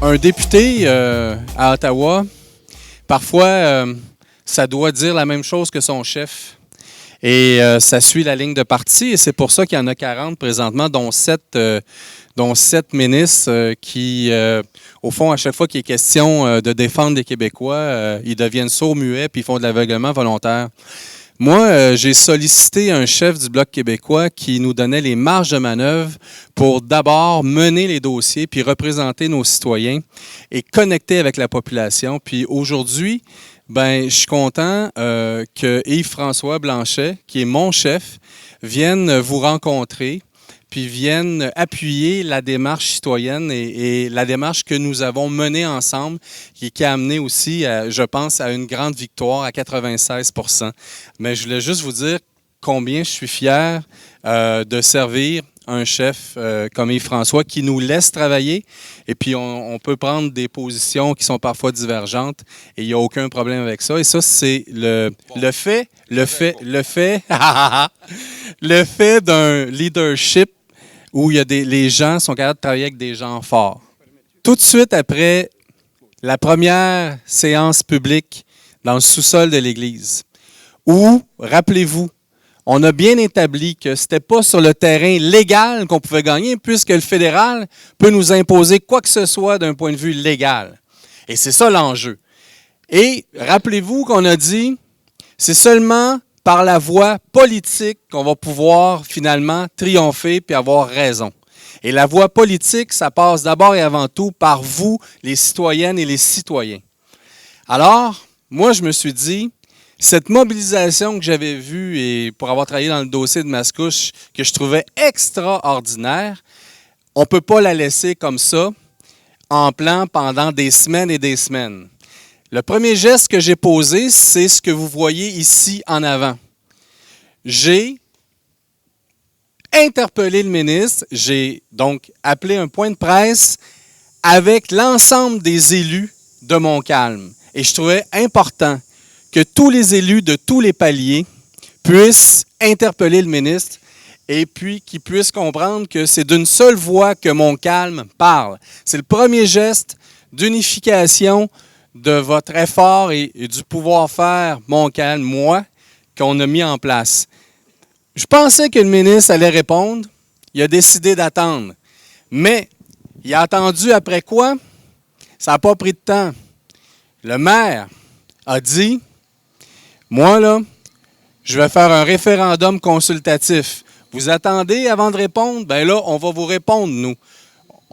Un député à Ottawa, parfois, ça doit dire la même chose que son chef. Et ça suit la ligne de parti. Et c'est pour ça qu'il y en a 40 présentement, dont 7 ministres qui, au fond, à chaque fois qu'il est question de défendre les Québécois, ils deviennent sourds-muets puis ils font de l'aveuglement volontaire. Moi, j'ai sollicité un chef du Bloc québécois qui nous donnait les marges de manœuvre pour d'abord mener les dossiers, puis représenter nos citoyens et connecter avec la population. Puis aujourd'hui, je suis content que Yves-François Blanchet, qui est mon chef, vienne vous rencontrer, puis viennent appuyer la démarche citoyenne et la démarche que nous avons menée ensemble, qui a amené aussi, je pense, à une grande victoire à 96 %. Mais je voulais juste vous dire combien je suis fier de servir un chef comme Yves-François qui nous laisse travailler et puis on peut prendre des positions qui sont parfois divergentes et il n'y a aucun problème avec ça. Et ça, c'est le fait d'un leadership où les gens sont capables de travailler avec des gens forts. Tout de suite après la première séance publique dans le sous-sol de l'Église, où, rappelez-vous, on a bien établi que ce n'était pas sur le terrain légal qu'on pouvait gagner, puisque le fédéral peut nous imposer quoi que ce soit d'un point de vue légal. Et c'est ça l'enjeu. Et rappelez-vous qu'on a dit, c'est seulement par la voie politique qu'on va pouvoir finalement triompher puis avoir raison. Et la voie politique, ça passe d'abord et avant tout par vous, les citoyennes et les citoyens. Alors, moi, je me suis dit, cette mobilisation que j'avais vue et pour avoir travaillé dans le dossier de Mascouche, que je trouvais extraordinaire, on ne peut pas la laisser comme ça, en plan pendant des semaines et des semaines. Le premier geste que j'ai posé, c'est ce que vous voyez ici en avant. J'ai interpellé le ministre, j'ai donc appelé un point de presse avec l'ensemble des élus de Montcalm. Et je trouvais important que tous les élus de tous les paliers puissent interpeller le ministre et puis qu'ils puissent comprendre que c'est d'une seule voix que Montcalm parle. C'est le premier geste d'unification de votre effort et du pouvoir-faire Montcalm, moi, qu'on a mis en place. Je pensais que le ministre allait répondre. Il a décidé d'attendre. Mais il a attendu après quoi? Ça n'a pas pris de temps. Le maire a dit, moi, là, je vais faire un référendum consultatif. Vous attendez avant de répondre? Bien là, on va vous répondre, nous.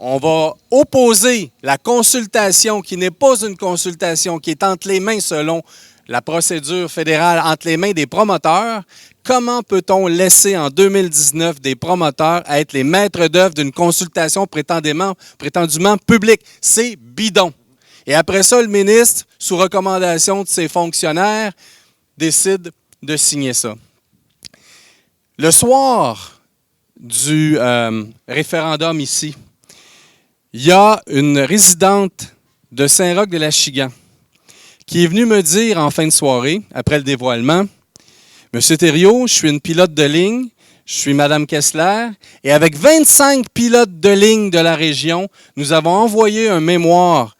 On va opposer la consultation, qui n'est pas une consultation, qui est entre les mains, selon la procédure fédérale, entre les mains des promoteurs. Comment peut-on laisser en 2019 des promoteurs être les maîtres d'œuvre d'une consultation prétendument publique? C'est bidon. Et après ça, le ministre, sous recommandation de ses fonctionnaires, décide de signer ça. Le soir du référendum ici, il y a une résidente de Saint-Roch-de-l'Achigan qui est venue me dire en fin de soirée, après le dévoilement, « Monsieur Thériault, je suis une pilote de ligne, je suis Mme Kessler, et avec 25 pilotes de ligne de la région, nous avons envoyé un mémoire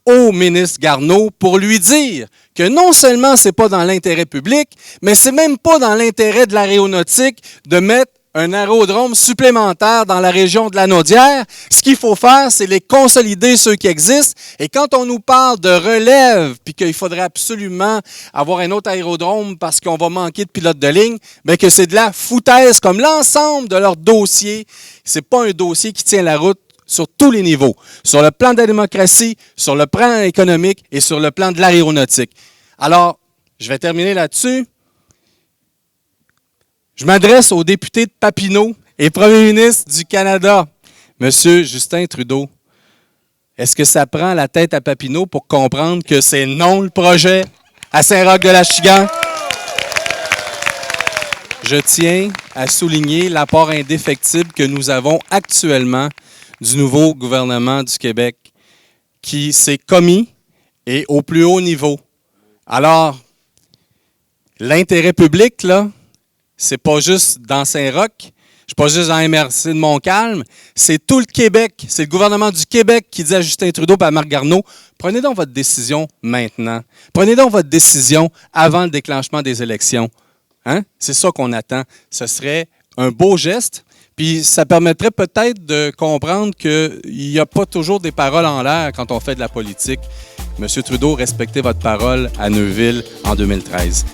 au ministre Garneau pour lui dire que non seulement ce n'est pas dans l'intérêt public, mais ce n'est même pas dans l'intérêt de l'aéronautique de mettre un aérodrome supplémentaire dans la région de la Naudière. Ce qu'il faut faire, c'est les consolider, ceux qui existent. Et quand on nous parle de relève, puis qu'il faudrait absolument avoir un autre aérodrome parce qu'on va manquer de pilotes de ligne, bien que c'est de la foutaise, comme l'ensemble de leur dossier. C'est pas un dossier qui tient la route sur tous les niveaux. Sur le plan de la démocratie, sur le plan économique et sur le plan de l'aéronautique. Alors, je vais terminer là-dessus. Je m'adresse au député de Papineau et premier ministre du Canada, M. Justin Trudeau. Est-ce que ça prend la tête à Papineau pour comprendre que c'est non le projet à Saint-Roch-de-l'Achigan? Je tiens à souligner l'apport indéfectible que nous avons actuellement du nouveau gouvernement du Québec qui s'est commis et au plus haut niveau. Alors, l'intérêt public, là, c'est pas juste dans Saint-Roch, Je ne suis pas juste dans la MRC de Montcalm, c'est tout le Québec, c'est le gouvernement du Québec qui dit à Justin Trudeau et à Marc Garneau, prenez donc votre décision maintenant. Prenez donc votre décision avant le déclenchement des élections. Hein? C'est ça qu'on attend. Ce serait un beau geste, puis ça permettrait peut-être de comprendre qu'il n'y a pas toujours des paroles en l'air quand on fait de la politique. Monsieur Trudeau, respectez votre parole à Neuville en 2013.